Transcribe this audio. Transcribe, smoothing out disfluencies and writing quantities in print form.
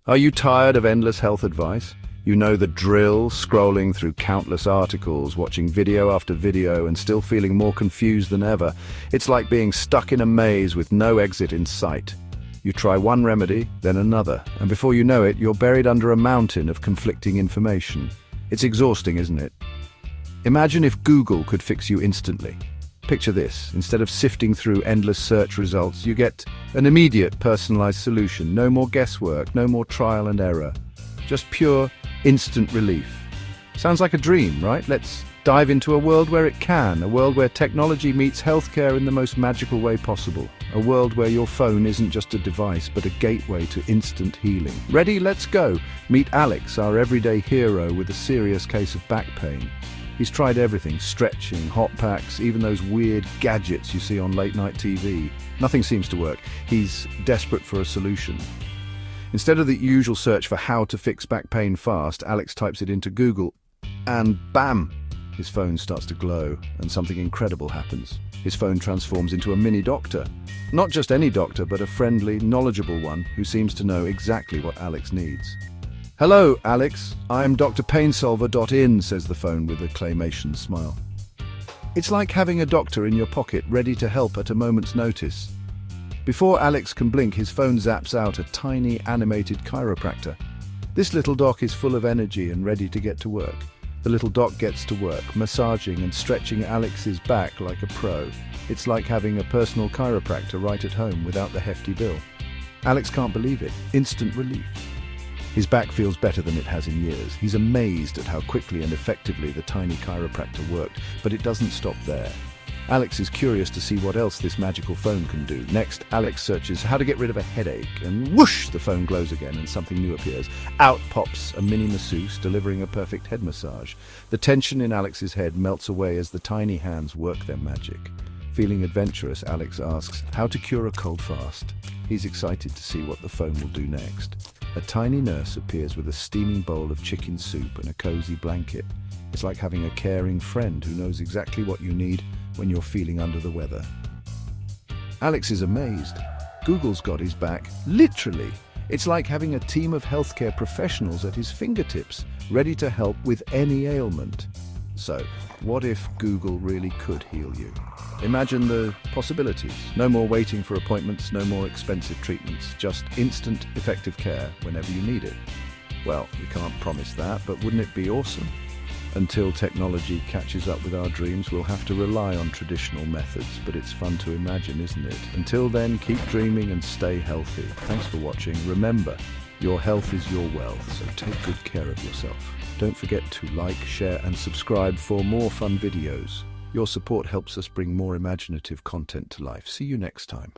Are you tired of endless health advice? You know the drill, scrolling through countless articles, watching video after video, and still feeling more confused than ever. It's like being stuck in a maze with no exit in sight. You try one remedy, then another, and before you know it, you're buried under a mountain of conflicting information. It's exhausting, isn't it? Imagine if Google could fix you instantly. Picture this. Instead of sifting through endless search results, you get an immediate, personalized solution. No more guesswork, no more trial and error. Just pure, instant relief. Sounds like a dream, right? Let's dive into a world where it can, a world where technology meets healthcare in the most magical way possible. A world where your phone isn't just a device, but a gateway to instant healing. Ready? Let's go. Meet Alex, our everyday hero with a serious case of back pain. He's tried everything, stretching, hot packs, even those weird gadgets you see on late-night TV. Nothing seems to work. He's desperate for a solution. Instead of the usual search for how to fix back pain fast, Alex types it into Google, and bam! His phone starts to glow, and something incredible happens. His phone transforms into a mini doctor. Not just any doctor, but a friendly, knowledgeable one who seems to know exactly what Alex needs. "Hello, Alex. I'm Dr. Painsolver.in, says the phone with a claymation smile. It's like having a doctor in your pocket, ready to help at a moment's notice. Before Alex can blink, his phone zaps out a tiny, animated chiropractor. This little doc is full of energy and ready to get to work. The little doc gets to work, massaging and stretching Alex's back like a pro. It's like having a personal chiropractor right at home without the hefty bill. Alex can't believe it. Instant relief. His back feels better than it has in years. He's amazed at how quickly and effectively the tiny chiropractor worked, but it doesn't stop there. Alex is curious to see what else this magical phone can do. Next, Alex searches how to get rid of a headache, and whoosh, the phone glows again and something new appears. Out pops a mini masseuse, delivering a perfect head massage. The tension in Alex's head melts away as the tiny hands work their magic. Feeling adventurous, Alex asks how to cure a cold fast. He's excited to see what the phone will do next. A tiny nurse appears with a steaming bowl of chicken soup and a cozy blanket. It's like having a caring friend who knows exactly what you need when you're feeling under the weather. Alex is amazed. Google's got his back, literally. It's like having a team of healthcare professionals at his fingertips, ready to help with any ailment. So, what if Google really could heal you? Imagine the possibilities. No more waiting for appointments, no more expensive treatments, just instant, effective care whenever you need it. Well, we can't promise that, but wouldn't it be awesome? Until technology catches up with our dreams, we'll have to rely on traditional methods, but it's fun to imagine, isn't it? Until then, keep dreaming and stay healthy. Thanks for watching. Remember, your health is your wealth, so take good care of yourself. Don't forget to like, share, and subscribe for more fun videos. Your support helps us bring more imaginative content to life. See you next time.